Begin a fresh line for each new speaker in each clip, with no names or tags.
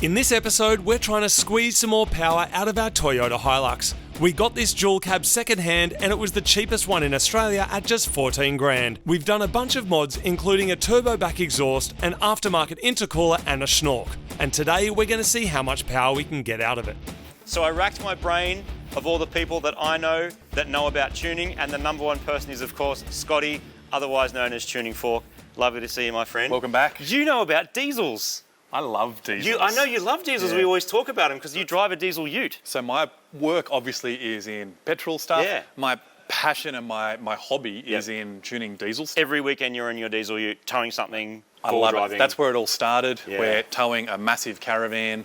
In this episode, we're trying to squeeze some more power out of our Toyota Hilux. We got this dual cab second hand and it was the cheapest one in Australia at just 14 grand. We've done a bunch of mods including a turbo back exhaust, an aftermarket intercooler and a schnork. And today we're going to see how much power we can get out of it.
So I racked my brain of all the people that I know that know about tuning, and the number one person is of course Scotty, otherwise known as Tuning Fork. Lovely to see you, my friend.
Welcome back.
You know about diesels.
I love diesels.
I know you love diesels.
Yeah.
We always talk about them because you drive a diesel ute.
So my work obviously is in petrol stuff.
Yeah.
My passion and my hobby is in tuning diesel stuff.
Every weekend you're in your diesel ute towing something.
I love
driving.
it. That's where it all started.
Yeah.
We're towing a massive caravan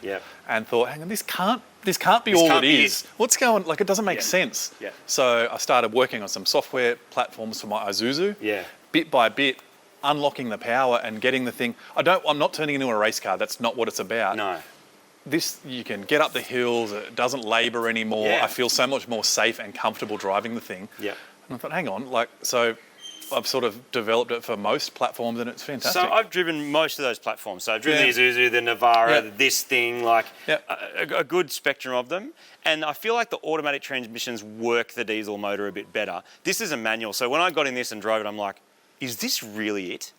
and thought, hang on, this can't be all it is. What's going, like it doesn't make sense.
Yeah.
So I started working on some software platforms for my Isuzu.
Yeah.
Bit by bit, unlocking the power and getting the thing. I'm not turning into a race car. That's not what it's about.
No.
This, you can get up the hills, it doesn't labour anymore.
Yeah.
I feel so much more safe and comfortable driving the thing.
Yeah.
And I thought, hang on, so I've sort of developed it for most platforms and it's fantastic.
So I've driven most of those platforms. So I've driven the Isuzu, the Navara, this thing, a good spectrum of them. And I feel like the automatic transmissions work the diesel motor a bit better. This is a manual. So when I got in this and drove it, I'm like, is this really it?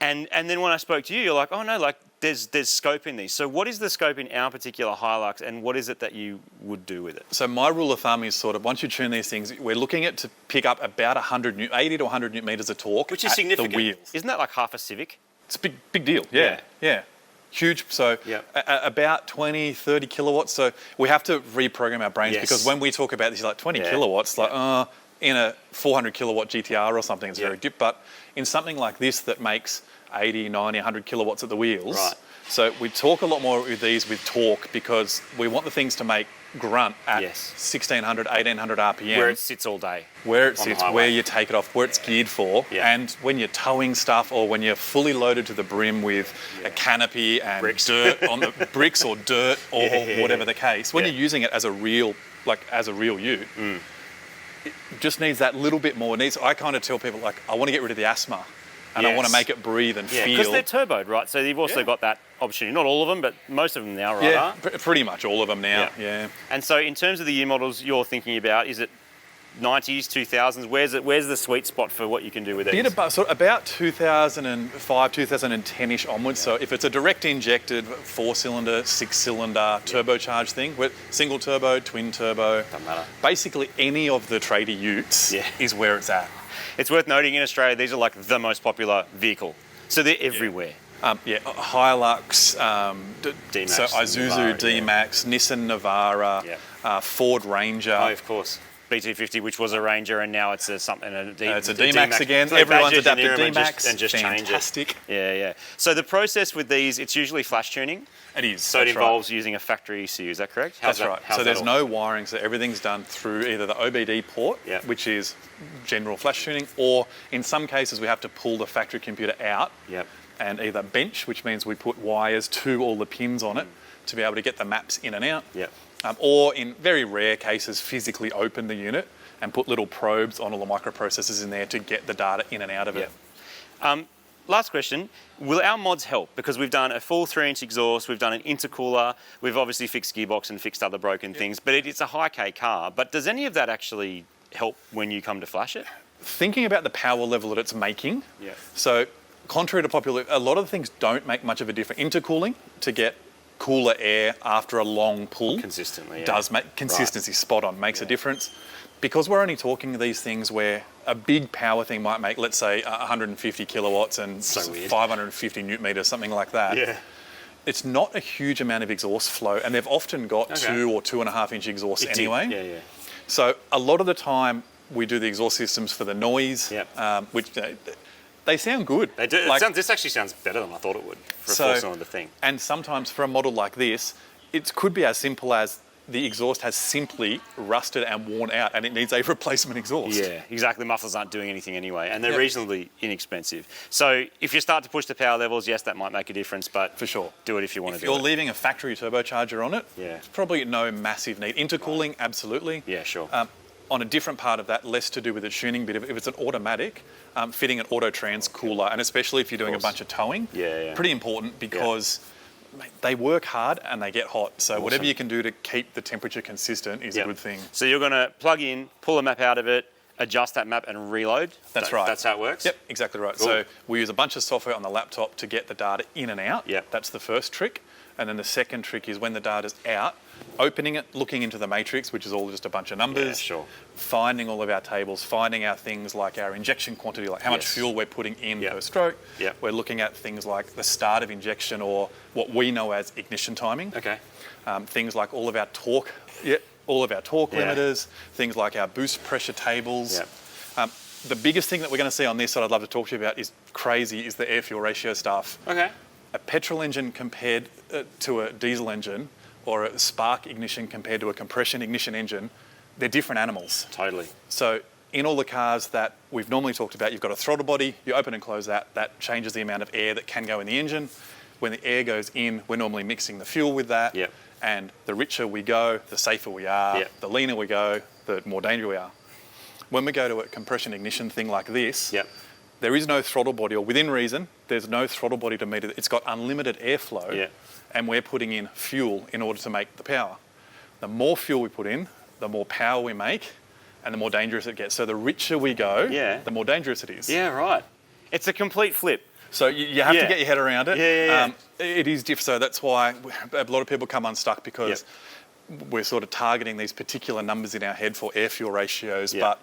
And then when I spoke to you, you're like, oh no, like there's scope in these. So what is the scope in our particular Hilux and what is it that you would do with it?
So my rule of thumb is sort of, once you tune these things, we're looking at to pick up about 80 to 100 newton meters of torque.
Which is significant.
The wheels.
Isn't that like half a Civic?
It's a big deal, yeah. Huge, so about 20, 30 kilowatts. So we have to reprogram our brains because when we talk about this, like 20 kilowatts, in a 400 kilowatt GTR or something, it's very dip. But in something like this that makes 80, 90, 100 kilowatts at the wheels. Right. So we talk a lot more with these with torque because we want the things to make grunt at 1600, 1800 RPM.
Where it sits all day.
Where it sits, where you take it off, where it's geared for. Yeah. And when you're towing stuff or when you're fully loaded to the brim with a canopy and dirt on the bricks or dirt or whatever the case, when you're using it as a real ute, it just needs that little bit more. I kind of tell people, like, I want to get rid of the asthma and I want to make it breathe and feel.
Because they're turboed, right? So you've also got that opportunity. Not all of them, but most of them now, right?
Yeah, pretty much all of them now, yeah.
And so in terms of the year models you're thinking about, is it 90s, 2000s? Where's the sweet spot for what you can do with it?
About 2005, 2010-ish onwards. So if it's a direct injected 4-cylinder, 6-cylinder turbocharged thing, with single turbo, twin turbo,
doesn't matter. Basically
any of the tradie utes is where it's at.
It's worth noting in Australia, these are like the most popular vehicle. So they're everywhere.
Hilux,
D-Max,
so Isuzu, D-Max, Nissan Navara, Ford Ranger.
Oh, of course. B250, which was a Ranger, and now it's
it's a D-Max again.
So
everyone's adapted D-Max.
And just
fantastic.
Change it. Yeah. So the process with these, it's usually flash tuning.
It is.
So it involves using a factory ECU. Is that correct?
That's right. So there's no wiring. So everything's done through either the OBD port, which is general flash tuning, or in some cases we have to pull the factory computer out and either bench, which means we put wires to all the pins on it to be able to get the maps in and out. Or in very rare cases, physically open the unit and put little probes on all the microprocessors in there to get the data in and out of it.
Last question, will our mods help? Because we've done a full 3-inch exhaust, we've done an intercooler, we've obviously fixed gearbox and fixed other broken things, but it's a high K car. But does any of that actually help when you come to flash it?
Thinking about the power level that it's making, so contrary to popular, a lot of the things don't make much of a difference. Intercooling to get cooler air after a long pull
consistently
does make consistency spot on, makes a difference. Because we're only talking these things where a big power thing might make, let's say, 150 kilowatts and 550 newton meters, something like that. It's not a huge amount of exhaust flow, and they've often got 2 or 2.5 inch exhausts anyway. So a lot of the time we do the exhaust systems for the noise, which they sound good.
They do. This actually sounds better than I thought it would for a 4-cylinder thing.
And sometimes for a model like this, it could be as simple as the exhaust has simply rusted and worn out and it needs a replacement exhaust.
Yeah, exactly. Mufflers aren't doing anything anyway, and they're reasonably inexpensive. So if you start to push the power levels, yes, that might make a difference, but
for sure,
do it if you want to do it.
If you're leaving a factory turbocharger on it, it's probably no massive need. Intercooling, absolutely.
Yeah, sure.
On a different part of that, less to do with the tuning bit. If it's an automatic, fitting an auto trans cooler, and especially if you're doing a bunch of towing, pretty important because they work hard and they get hot. So whatever you can do to keep the temperature consistent is a good thing.
So you're going to plug in, pull a map out of it, adjust that map and reload?
That's right.
That's how it works?
Yep, exactly right. Cool. So we use a bunch of software on the laptop to get the data in and out.
Yep.
That's the first trick. And then the second trick is when the data's out, opening it, looking into the matrix, which is all just a bunch of numbers, finding all of our tables, finding our things like our injection quantity, like how much fuel we're putting in per stroke.
Yep.
We're looking at things like the start of injection or what we know as ignition timing.
Okay.
Things like all of our torque, limiters, things like our boost pressure tables.
Yep.
The biggest thing that we're going to see on this that I'd love to talk to you about is the air-fuel ratio stuff.
Okay.
A petrol engine compared to a diesel engine or a spark ignition compared to a compression ignition engine, they're different animals.
Totally.
So in all the cars that we've normally talked about, you've got a throttle body, you open and close that changes the amount of air that can go in the engine. When the air goes in, we're normally mixing the fuel with that.
Yep.
And the richer we go, the safer we are, the leaner we go, the more dangerous we are. When we go to a compression ignition thing like this, there is no throttle body, or within reason, there's no throttle body to meet it. It's got unlimited airflow, and we're putting in fuel in order to make the power. The more fuel we put in, the more power we make, and the more dangerous it gets. So the richer we go, the more dangerous it is.
Yeah, right. It's a complete flip.
So you have to get your head around it. It is different. So that's why a lot of people come unstuck because we're sort of targeting these particular numbers in our head for air-fuel ratios, but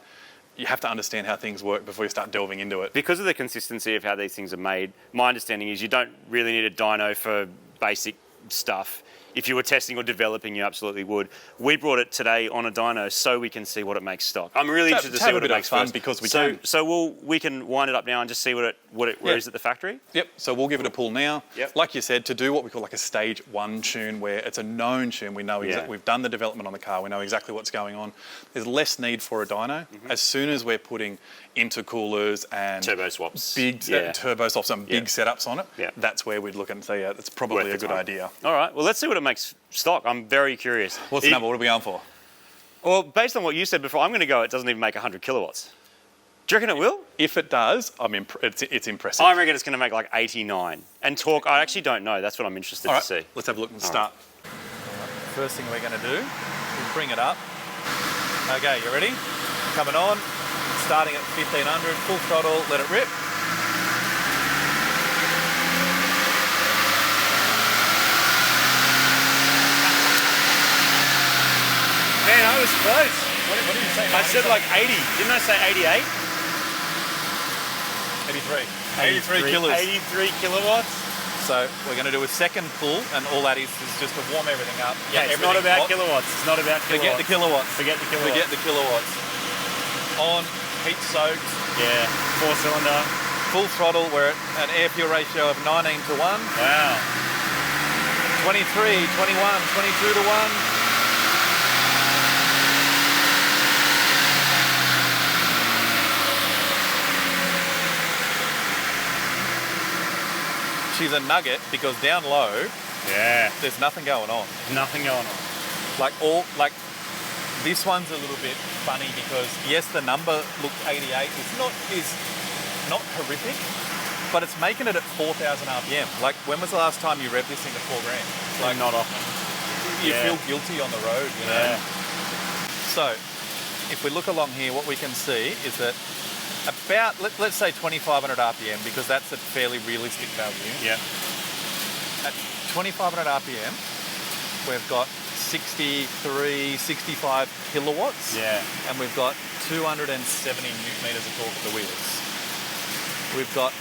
you have to understand how things work before you start delving into it.
Because of the consistency of how these things are made, my understanding is you don't really need a dyno for basic stuff. If you were testing or developing, you absolutely would. We brought it today on a dyno so we can see what it makes stock. I'm really interested to see what it makes first.
Because we can.
So we can wind it up now and just see where it is at the factory?
Yep, so we'll give it a pull now. Yep. Like you said, to do what we call like a stage 1 tune where it's a known tune, we know we've done the development on the car, we know exactly what's going on. There's less need for a dyno. As soon as we're putting intercoolers and
turbo swaps,
big turbo swaps and big setups on it, that's where we'd look and say, that's probably a good idea.
All right, well, let's see what it makes stock. I'm very curious.
What's the number? What are we on for?
Well, based on what you said before, I'm going to go it doesn't even make 100 kilowatts. Do you reckon it will?
If it does, it's impressive.
I reckon it's going to make like 89. And torque, I actually don't know. That's what I'm interested to see.
Let's have a look and start. First thing we're going to do is bring it up. Okay, you ready? Coming on. Starting at 1500, full throttle, let it rip.
Man, I was close.
What did you say?
I said like 80. Didn't I say 88?
83 kilos.
83 kilowatts.
So we're going to do a second pull, and all that is just to warm everything up.
Yeah, it's not about kilowatts. It's not about kilowatts.
Forget the kilowatts.
Forget the kilowatts.
Forget the kilowatts. On, heat soaked.
Yeah, 4-cylinder.
Full throttle, we're at an air-fuel ratio of 19 to 1.
Wow.
23, 21, 22 to 1. She's a nugget because down low, there's nothing going on.
Nothing going on.
Like this one's a little bit funny because yes, the number looks 88. It's not horrific, but it's making it at 4,000 RPM. Like, when was the last time you revved this thing to 4 grand?
Like, not often.
You feel guilty on the road, you know.
Yeah.
So, if we look along here, what we can see is that about, let's say 2,500 RPM, because that's a fairly realistic value.
Yeah.
At 2,500 RPM, we've got 63, 65 kilowatts.
Yeah.
And we've got 270 newton meters of torque at the wheels. We've got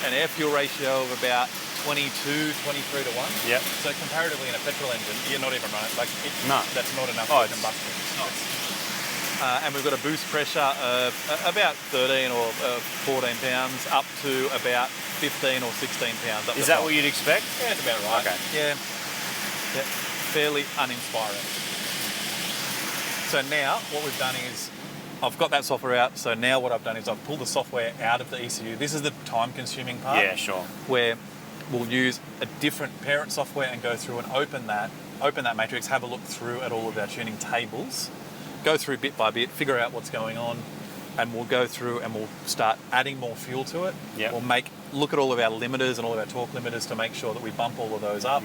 an air-fuel ratio of about 22, 23 to 1.
Yep.
So comparatively in a petrol engine, you're not even running, that's not enough for combustion. And we've got a boost pressure of about 13 or 14 pounds up to about 15 or 16 pounds.
Is that what you'd expect?
Yeah, that's about right.
Okay.
Yeah. Fairly uninspiring. So now what we've done is, I've got that software out, so now what I've done is I've pulled the software out of the ECU. This is the time-consuming part.
Yeah, sure.
Where we'll use a different parent software and go through and open that matrix, have a look through at all of our tuning tables, go through bit by bit, figure out what's going on, and we'll go through and we'll start adding more fuel to it.
Yep.
We'll look at all of our limiters and all of our torque limiters to make sure that we bump all of those up.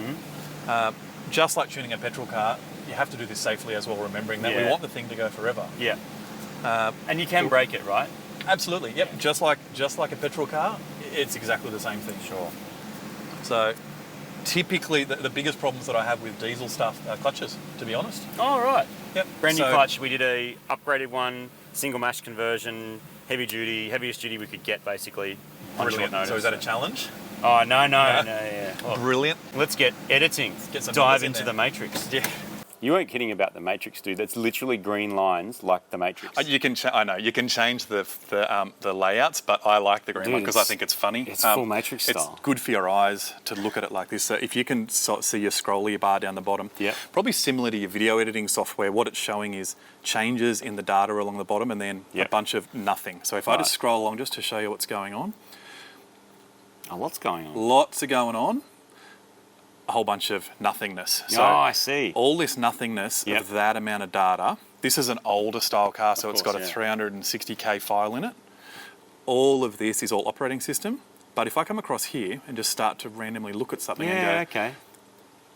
Just like tuning a petrol car, you have to do this safely as well, remembering that we want the thing to go forever.
Yeah. And you can break it, right?
Absolutely. Yep. Just like a petrol car, it's exactly the same thing.
Sure.
So typically the biggest problems that I have with diesel stuff are clutches, to be honest.
Oh, right.
Yep.
Brand new clutch. We did a upgraded one, single mash conversion, heaviest duty we could get, basically. On short notice.
So is that a challenge?
Oh, no, yeah. Oh,
brilliant.
Let's get editing.
Get some
dive into the Matrix.
Yeah.
You weren't kidding about the Matrix, dude. That's literally green lines like the Matrix.
You can. I know you can change the layouts, but I like the green one because I think it's funny.
It's full Matrix style.
It's good for your eyes to look at it like this. So if you can see your scrolly bar down the bottom, probably similar to your video editing software, what it's showing is changes in the data along the bottom and then a bunch of nothing. So if I just scroll along just to show you what's going on.
Oh, what's going on?
Lots are going on. A whole bunch of nothingness. So
I see.
All this nothingness of that amount of data. This is an older style car, so it's got a 360k file in it. All of this is all operating system. But if I come across here and just start to randomly look at something and go,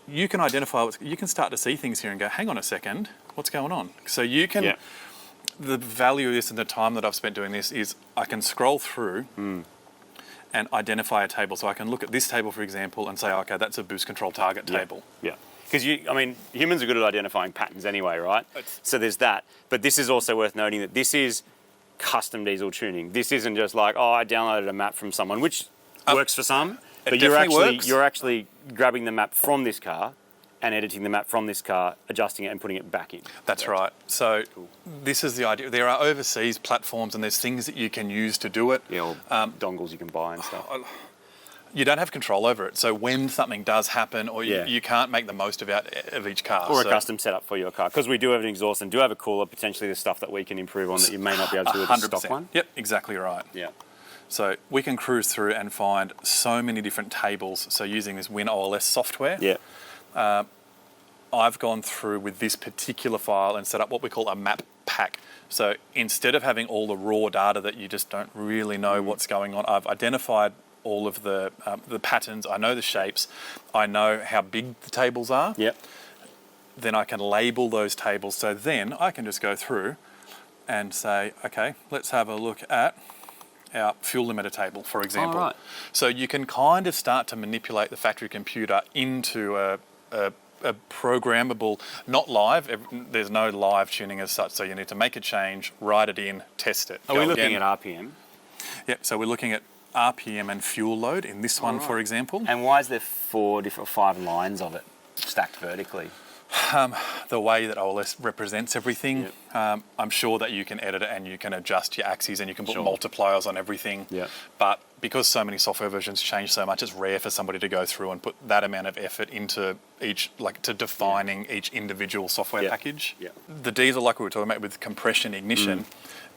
you can identify, you can start to see things here and go, hang on a second, what's going on? So you can, the value of this and the time that I've spent doing this is I can scroll through and identify a table. So I can look at this table, for example, and say, okay, that's a boost control target table.
Yeah. Because humans are good at identifying patterns anyway, right? So there's that. But this is also worth noting that this is custom diesel tuning. This isn't just like, I downloaded a map from someone, which works for some, but you're actually grabbing the map from this car and editing the map from this car, adjusting it and putting it back in.
That's right. So this is the idea. There are overseas platforms and there's things that you can use to do it.
Yeah, or dongles you can buy and stuff.
You don't have control over it. So when something does happen or you can't make the most of each car.
Or a custom setup for your car. Because we do have an exhaust and do have a cooler, potentially there's stuff that we can improve on that you may not be able to with a stock one.
Yep, exactly right.
Yeah.
So we can cruise through and find so many different tables. So using this WinOLS software.
Yeah.
I've gone through with this particular file and set up what we call a map pack. So instead of having all the raw data that you just don't really know what's going on, I've identified all of the patterns. I know the shapes. I know how big the tables are.
Yep.
Then I can label those tables. So then I can just go through and say, okay, let's have a look at our fuel limiter table, for example.
Oh, right.
So you can kind of start to manipulate the factory computer into a programmable, not live. There's no live tuning as such, so you need to make a change, write it in, test it.
Are we looking at RPM?
Yeah, so we're looking at RPM and fuel load in this one, for example.
And why is there 5 lines of it stacked vertically?
The way that OLS represents everything, I'm sure that you can edit it and you can adjust your axes and you can put multipliers on everything.
Yeah.
But because so many software versions change so much, it's rare for somebody to go through and put that amount of effort into defining each individual software package.
Yeah.
The diesel, like we were talking about with compression ignition,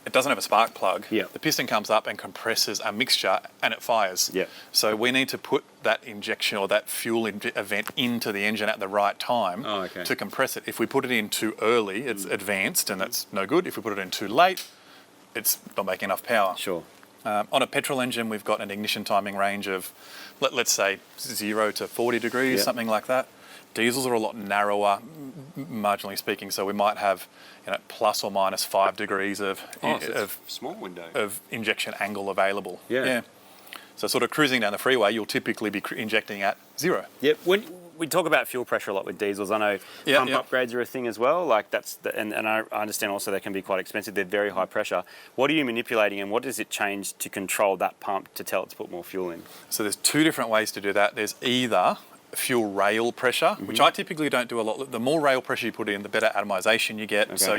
it doesn't have a spark plug.
Yeah.
The piston comes up and compresses a mixture and it fires.
Yeah.
So we need to put that injection or that fuel event into the engine at the right time to compress it. If we put it in too early, it's advanced and that's no good. If we put it in too late, it's not making enough power.
Sure.
On a petrol engine, we've got an ignition timing range of, let's say, 0 to 40 degrees, something like that. Diesels are a lot narrower, marginally speaking, so we might have plus or minus 5 degrees of
small window
of injection angle available.
Yeah.
So sort of cruising down the freeway, you'll typically be injecting at 0.
Yep. When we talk about fuel pressure a lot with diesels, I know pump upgrades are a thing as well. Like and I understand also they can be quite expensive. They're very high pressure. What are you manipulating and what does it change to control that pump to tell it to put more fuel in?
So there's 2 different ways to do that. There's either fuel rail pressure, which I typically don't do a lot. The more rail pressure you put in, the better atomization you get. So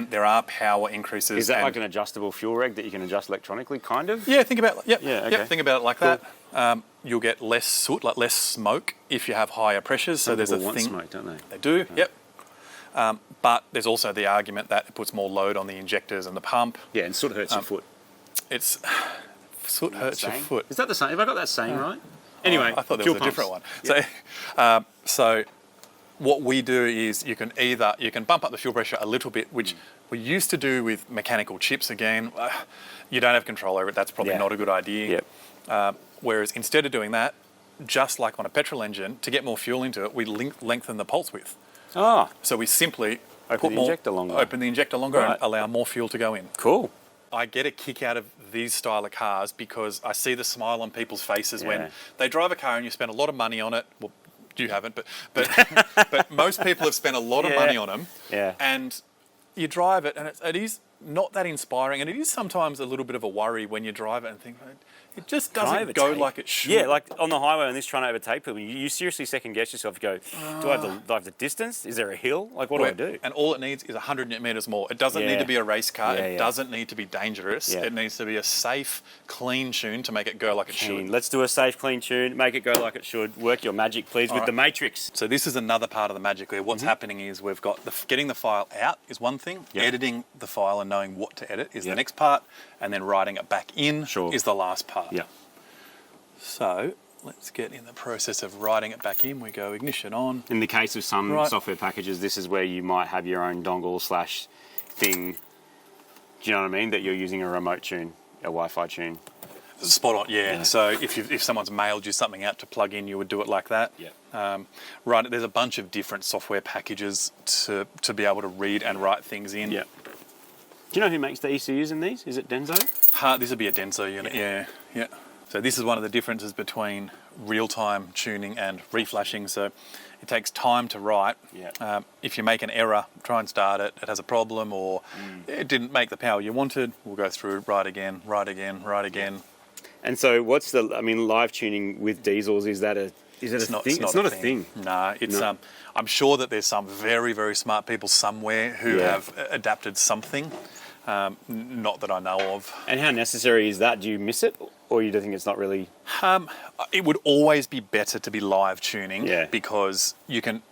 there are power increases.
Is that like an adjustable fuel reg that you can adjust electronically, kind of?
Yeah, think about think about it like that. You'll get less soot, like less smoke if you have higher pressures.
Some
so there's a
want
thing.
Smoke, don't they?
They do. Yep. But there's also the argument that it puts more load on the injectors and the pump.
Yeah, and soot hurts your foot.
Soot hurts your foot.
Is that the same? Have I got that saying right? Anyway,
I thought there was a different one. Yeah. So what we do is you can bump up the fuel pressure a little bit, which we used to do with mechanical chips. Again, you don't have control over it. That's probably not a good idea.
Yep.
Whereas instead of doing that, just like on a petrol engine, to get more fuel into it, we lengthen the pulse width.
Ah.
So we simply
Open the injector longer
and allow more fuel to go in.
Cool.
I get a kick out of these style of cars because I see the smile on people's faces when they drive a car and you spend a lot of money on it. Well, you haven't, but most people have spent a lot of money on them.
Yeah.
And you drive it, and it is not that inspiring, and it is sometimes a little bit of a worry when you drive it and think, it just doesn't go like it should.
Yeah, like on the highway when this trying to overtake people, you seriously second guess yourself. You go, do I have the distance? Is there a hill? Like, what do I do?
And all it needs is 100 Newton meters more. It doesn't need to be a race car. It doesn't need to be dangerous. It needs to be a safe, clean tune to make it go like it should.
Let's do a safe, clean tune. Make it go like it should. Work your magic, please, with the matrix.
So this is another part of the magic where what's happening is we've got getting the file out is one thing. Editing the file and knowing what to edit is the next part. And then writing it back in is the last part.
Yeah.
So let's get in the process of writing it back in. We go ignition on.
In the case of some software packages, this is where you might have your own dongle / thing. Do you know what I mean? That you're using a remote tune, a Wi-Fi tune.
Spot on, yeah. So if someone's mailed you something out to plug in, you would do it like that.
Yeah.
There's a bunch of different software packages to be able to read and write things in.
Yeah. Do you know who makes the ECUs in these? Is it Denso?
This would be a Denso unit, yeah. So this is one of the differences between real-time tuning and reflashing. So it takes time to write.
Yeah.
If you make an error, try and start it, it has a problem, or it didn't make the power you wanted, we'll go through, write again.
And so what's live tuning with diesels, is that a thing? It's not a thing.
No, it's I'm sure that there's some very, very smart people somewhere who have adapted something. Not that I know of.
And how necessary is that? Do you miss it, or you think it's not really?
It would always be better to be live tuning because you can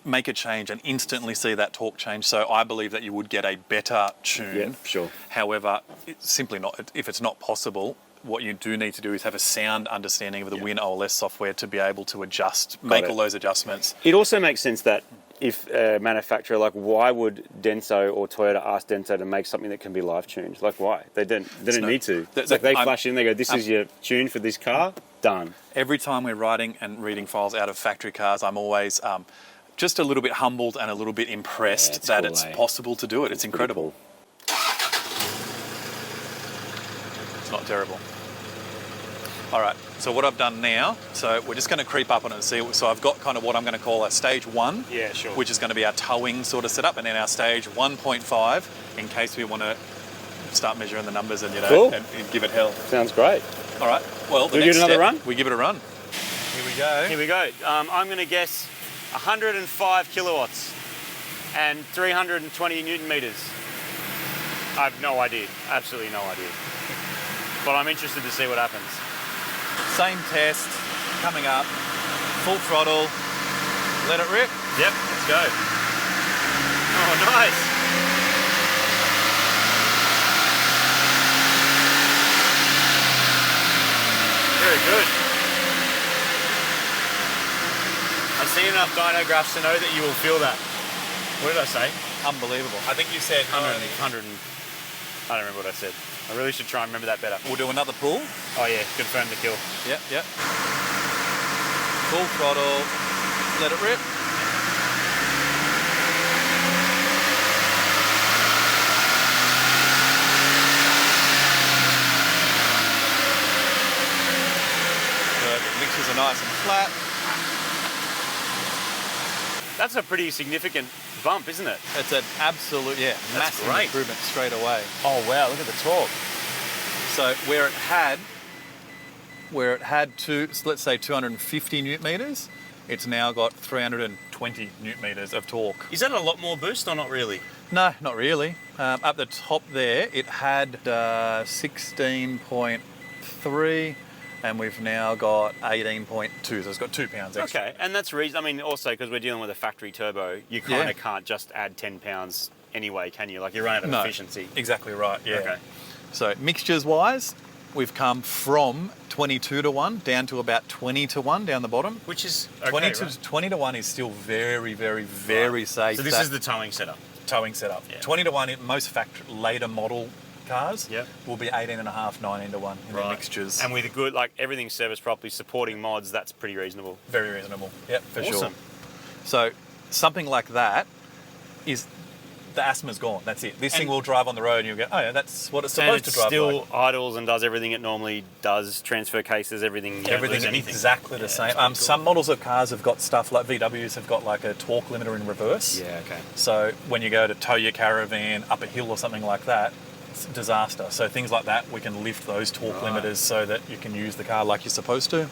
make a change and instantly see that torque change. So I believe that you would get a better tune.
Yeah, sure.
However, it's simply not. If it's not possible, what you do need to do is have a sound understanding of the Win OLS software to be able to make all those adjustments.
It also makes sense that if a manufacturer, like, why would Denso or Toyota ask Denso to make something that can be live tuned? Like, why? They don't need to. It's like they flash in, they go, this is your tune for this car, done.
Every time we're writing and reading files out of factory cars, I'm always just a little bit humbled and a little bit impressed that cool, it's possible to do it. It's incredible.
Cool.
It's not terrible. All right, so what I've done now, so we're just going to creep up on it and see. So I've got kind of what I'm going to call a stage 1, which is going to be our towing sort of setup, and then our stage 1.5 in case we want to start measuring the numbers and and give it hell.
Sounds great.
All right. Well,
we give it another run.
We give it a run. Here we go.
I'm going to guess 105 kilowatts and 320 Newton meters. I have no idea. Absolutely no idea. But I'm interested to see what happens.
Same test, coming up, full throttle, let it rip.
Yep, let's go. Oh, nice. Very good. I've seen enough dyno graphs to know that you will feel that. What did I say?
Unbelievable. I think you said
100. I don't remember what I said. I really should try and remember that better.
We'll do another pull.
Oh yeah, confirm the kill.
Yep. Full throttle, let it rip. Perfect. Mixtures are nice and flat.
That's a pretty significant bump, isn't it?
It's an absolute, massive improvement straight away.
Oh wow, look at the torque.
So where it had let's say 250 Newton meters, it's now got 320 Newton meters of torque.
Is that a lot more boost or not really?
No, not really. Up the top there, it had 16.3. And we've now got 18.2, so it's got 2 pounds extra.
Okay, and that's reason. I mean, also because we're dealing with a factory turbo, you kind of can't just add 10 pounds anyway, can you? Like, you run out of efficiency.
Exactly right. Yeah.
Okay.
So mixtures wise, we've come from 22 to 1 down to about 20 to 1 down the bottom.
Which is okay,
20 to 1 is still very, very, very safe.
So this is the towing setup.
Yeah. 20 to 1 in most later model cars will be 18.5, 19 to 1 in the mixtures.
And with a good, like everything's serviced properly, supporting mods, that's pretty reasonable.
Very reasonable. Yep, for
awesome.
sure. So something like that is, the asthma's gone. That's it. This thing will drive on the road and you'll go, oh yeah, that's what it's supposed to drive like.
And it still idles and does everything it normally does, transfer cases, everything.
Everything's exactly the same. Cool. Some models of cars have got stuff like VWs have got like a torque limiter in reverse.
Yeah, okay.
So when you go to tow your caravan up a hill or something like that, it's a disaster. So things like that, we can lift those torque limiters so that you can use the car like you're supposed to.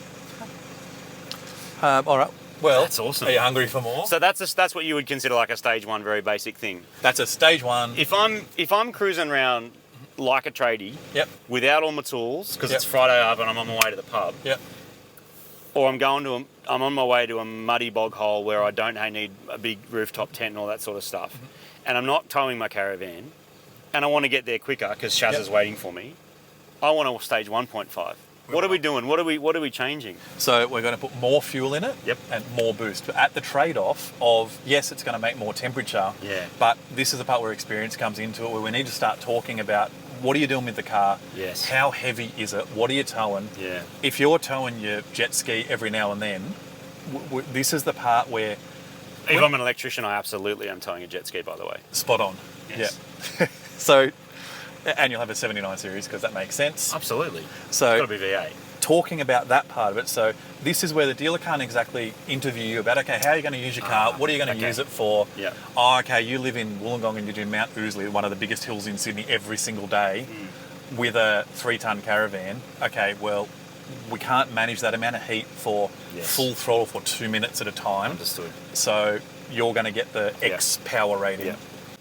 All right. Well,
that's awesome.
Are you hungry for more?
So that's what you would consider like a stage 1 very basic thing.
That's a stage 1.
If I'm cruising around like a tradie, without all my tools, because it's Friday up and I'm on my way to the pub, or I'm on my way to a muddy bog hole where I don't need a big rooftop tent and all that sort of stuff, and I'm not towing my caravan, and I want to get there quicker because Shaz is waiting for me, I want a stage 1.5. What are we doing? What are we changing?
So we're going to put more fuel in it and more boost. But at the trade-off of, yes, it's going to make more temperature, but this is the part where experience comes into it, where we need to start talking about what are you doing with the car?
Yes.
How heavy is it? What are you towing?
Yeah.
If you're towing your jet ski every now and then, this is the part where...
If I'm an electrician, I absolutely am towing a jet ski, by the way.
Spot on.
Yes.
Yeah. So... And you'll have a 79 series because that makes sense.
Absolutely.
So
it's got to be V8.
Talking about that part of it, so this is where the dealer can't exactly interview you about, okay, how are you going to use your car? What are you going to use it for?
Yeah.
Oh, okay, you live in Wollongong and you do Mount Ousley, one of the biggest hills in Sydney, every single day with a 3-ton caravan. Okay, well, we can't manage that amount of heat for full throttle for 2 minutes at a time.
Understood.
So you're going to get the X power rating.
Yeah.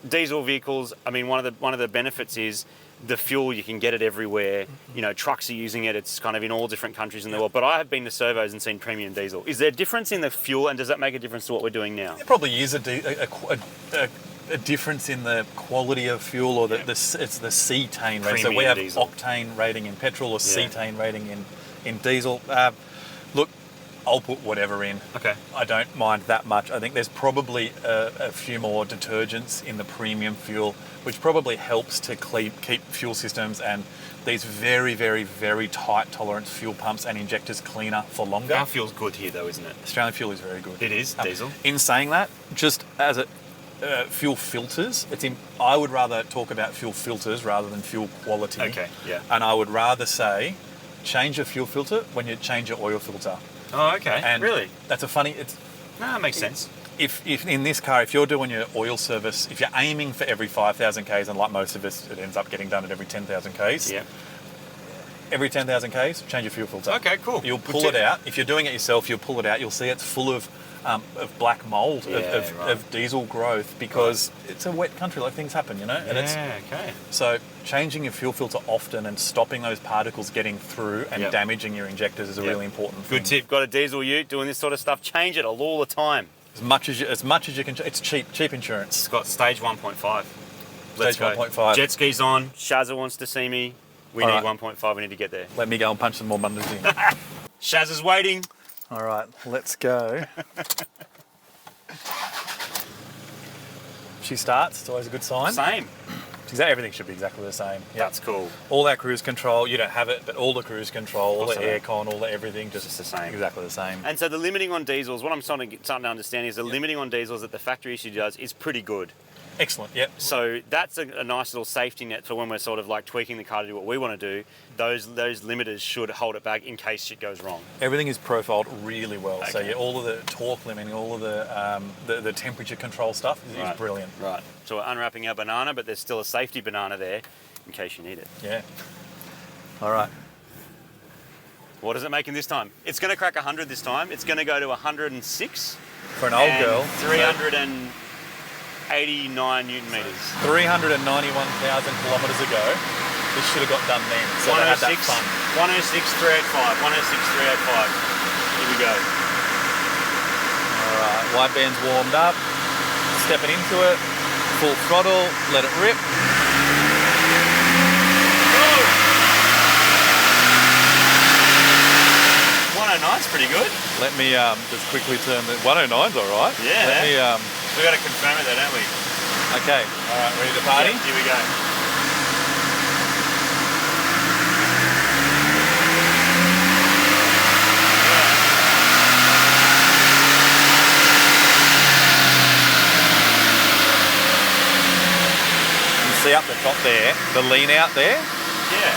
Diesel vehicles, I mean, one of the benefits is the fuel, you can get it everywhere. You know, trucks are using it. It's kind of in all different countries in the world. But I have been to servos and seen premium diesel. Is there a difference in the fuel, and does that make a difference to what we're doing now?
There probably is a difference in the quality of fuel, or it's the cetane rating. So we have
diesel.
Octane rating in petrol or cetane rating in diesel. Look, I'll put whatever in.
Okay.
I don't mind that much. I think there's probably a few more detergents in the premium fuel, which probably helps to keep fuel systems and these very, very, very tight tolerance fuel pumps and injectors cleaner for longer.
Our fuel's good here though, isn't it?
Australian fuel is very good.
It is, diesel.
In saying that, just as a fuel filters, I would rather talk about fuel filters rather than fuel quality.
Okay, yeah.
And I would rather say, change your fuel filter when you change your oil filter.
Oh, okay.
And
really?
That's
that makes sense.
If in this car, if you're doing your oil service, if you're aiming for every 5,000 Ks, and like most of us, it ends up getting done at every 10,000 Ks.
Yeah.
Every 10,000 Ks, change your fuel filter.
Okay, cool.
You'll pull it out. If you're doing it yourself, you'll pull it out. You'll see it's full of black mould, of diesel growth, because it's a wet country, like things happen, you know? And
okay.
So changing your fuel filter often and stopping those particles getting through and damaging your injectors is a really important thing.
Good tip. Got a diesel ute doing this sort of stuff, change it all the time.
As much as you can. It's cheap insurance.
It's got stage 1.5.
Let's go. 1.5.
Jet ski's on. Shazza wants to see me. We need 1.5. We need to get there.
Let me go and punch some more bundles in.
Shaz is waiting.
All right, let's go. She starts. It's always a good sign.
Same.
Everything should be exactly the same.
Yeah. That's cool.
All that cruise control, you don't have it, but all the cruise control, all the aircon, all the everything, just
the same.
Exactly the same.
And so the limiting on diesels, what I'm starting to understand is the limiting on diesels that the factory issue does is pretty good.
Excellent, yep.
So that's a nice little safety net for when we're sort of like tweaking the car to do what we want to do. Those limiters should hold it back in case shit goes wrong.
Everything is profiled really well.
Okay.
So all of the torque limiting, all of the temperature control stuff is brilliant.
Right. So we're unwrapping our banana, but there's still a safety banana there in case you need it.
Yeah. All right.
What is it making this time? It's going to crack 100 this time. It's going to go to 106.
For an old girl.
389 Newton meters.
391,000 kilometres ago. This should have got done then. So they had that fun.
106,385. 106,385. Here we go.
All right. White band's warmed up. Stepping into it. Full throttle. Let it rip.
pretty good.
Let me just quickly turn the 109's all right.
Yeah.
Let me,
We've got to confirm it though, don't we?
okay. All right, ready to party?
Yeah, here we go.
See up the top there, the lean out there?
Yeah.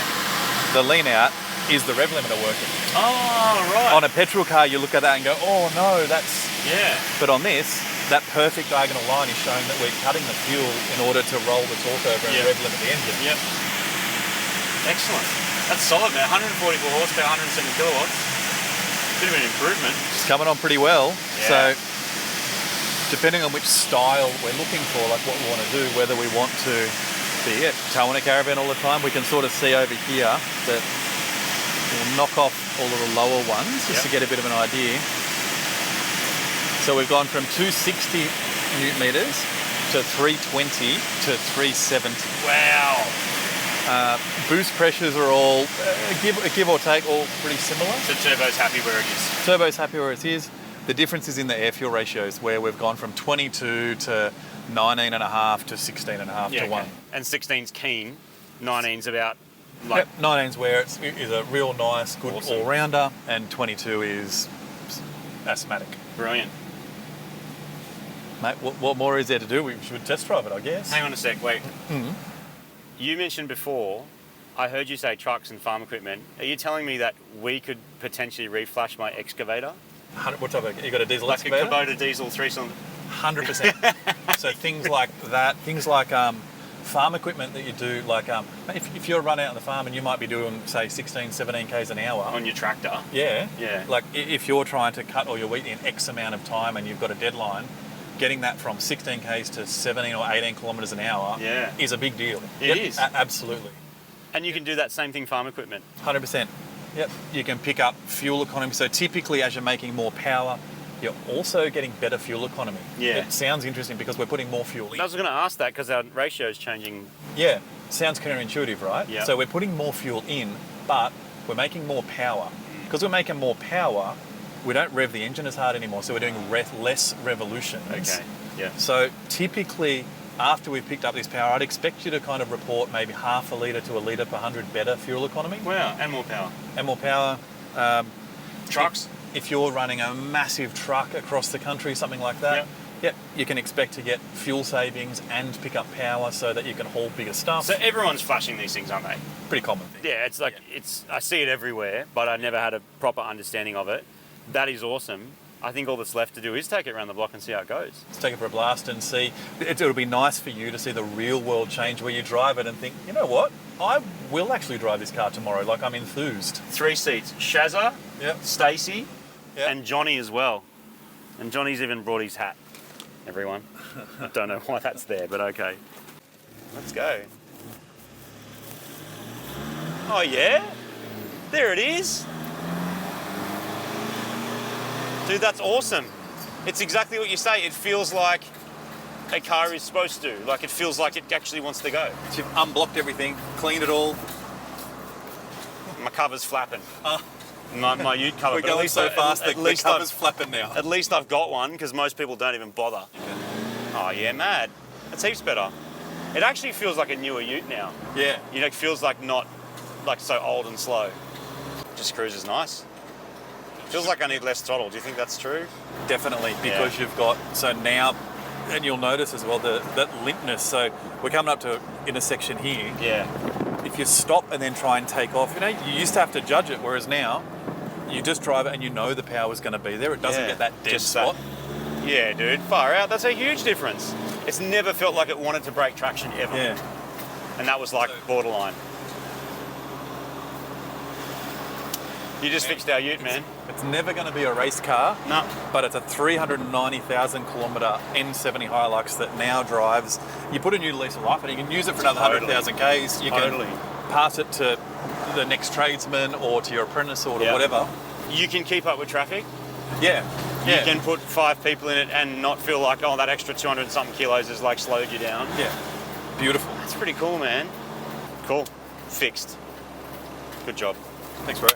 The lean out is the rev limiter working.
Oh, right.
On a petrol car, you look at that and go, oh no, that's...
Yeah.
But on this, that perfect diagonal line is showing that we're cutting the fuel in order to roll the torque over and rev limit the engine.
Yep. Excellent. That's solid, man. 144 horsepower, 107 kilowatts. Bit of an improvement.
It's coming on pretty well.
Yeah.
So, depending on which style we're looking for, like what we want to do, whether we want to be towing a caravan all the time, we can sort of see over here that we'll knock off all of the lower ones just to get a bit of an idea. So we've gone from 260 newton meters to 320 to 370.
Wow.
Boost pressures are all, give or take, all pretty similar.
So turbo's happy where it is.
Turbo's happy where it is. The difference is in the air fuel ratios, where we've gone from 22 to 19.5 to 16.5 to 1.
And 16's keen, 19's about like...
Yep, 19's where it is a real nice, good
Awesome.
all-rounder, and 22 is asthmatic.
Brilliant.
Mate, what more is there to do? We should test drive it, I guess.
Hang on a sec, wait. You mentioned before, I heard you say trucks and farm equipment. Are you telling me that we could potentially reflash my excavator?
What type of, you got a diesel
Like
excavator?
a Kubota diesel 3-cylinder?
100%. So things like that, things like farm equipment that you do, like if you're run out on the farm and you might be doing, say, 16, 17 k's an hour.
On your tractor?
Yeah.
Yeah.
Like if you're trying to cut all your wheat in X amount of time and you've got a deadline, getting that from 16 k's to 17 or 18 kilometres an hour is a big deal.
It is.
Absolutely.
And you can do that same thing farm equipment?
100%. Yep. You can pick up fuel economy. So typically as you're making more power, you're also getting better fuel economy.
Yeah.
It sounds interesting because we're putting more fuel in.
I was going to ask that because our ratio is changing.
Yeah. Sounds counterintuitive, right?
Yeah.
So we're putting more fuel in, but we're making more power. Because we're making more power, we don't rev the engine as hard anymore. So we're doing less revolutions.
Okay. Yeah.
So typically, after we've picked up this power, I'd expect you to kind of report maybe half a litre to a litre per 100 better fuel economy.
Wow, and more power.
And more power.
Trucks?
If you're running a massive truck across the country, something like that, you can expect to get fuel savings and pick up power so that you can haul bigger stuff.
So everyone's flashing these things, aren't they?
Pretty common thing.
Yeah, it's like, I see it everywhere, but I never had a proper understanding of it. That is awesome. I think all that's left to do is take it around the block and see how it goes.
Let's take it for a blast and see. It'll be nice for you to see the real world change where you drive it and think, you know what? I will actually drive this car tomorrow. Like, I'm enthused.
3 seats. Shazza, Stacey, and Johnny as well. And Johnny's even brought his hat, everyone. I don't know why that's there, but okay. Let's go. Oh, yeah? There it is. Dude, that's awesome. It's exactly what you say. It feels like a car is supposed to. Like, it feels like it actually wants to go.
So you've unblocked everything, cleaned it all.
My cover's flapping. My ute cover.
We're going so fast that the cover's flapping now.
At least I've got one, because most people don't even bother. Oh, yeah, mad. That's heaps better. It actually feels like a newer ute now.
Yeah.
You know, it feels like not like so old and slow. Just cruises nice. Feels like I need less throttle. Do you think that's true?
Definitely, because you've got, so now, and you'll notice as well that limpness. So we're coming up to intersection here.
Yeah.
If you stop and then try and take off, you know, you used to have to judge it, whereas now you just drive it and you know the power's going to be there. It doesn't get that dead spot.
Yeah, dude, far out. That's a huge difference. It's never felt like it wanted to break traction ever.
Yeah.
And that was like borderline. You just fixed our ute, man.
It's never going to be a race car.
No.
But it's a 390,000 kilometre N70 Hilux that now drives. You put a new lease of life and you can use it for another 100,000 Ks. You can pass it to the next tradesman or to your apprentice or to whatever.
You can keep up with traffic.
Yeah.
You can put 5 people in it and not feel like, oh, that extra 200 and something kilos has like slowed you down.
Yeah. Beautiful.
That's pretty cool, man. Cool. Fixed. Good job.
Thanks, bro.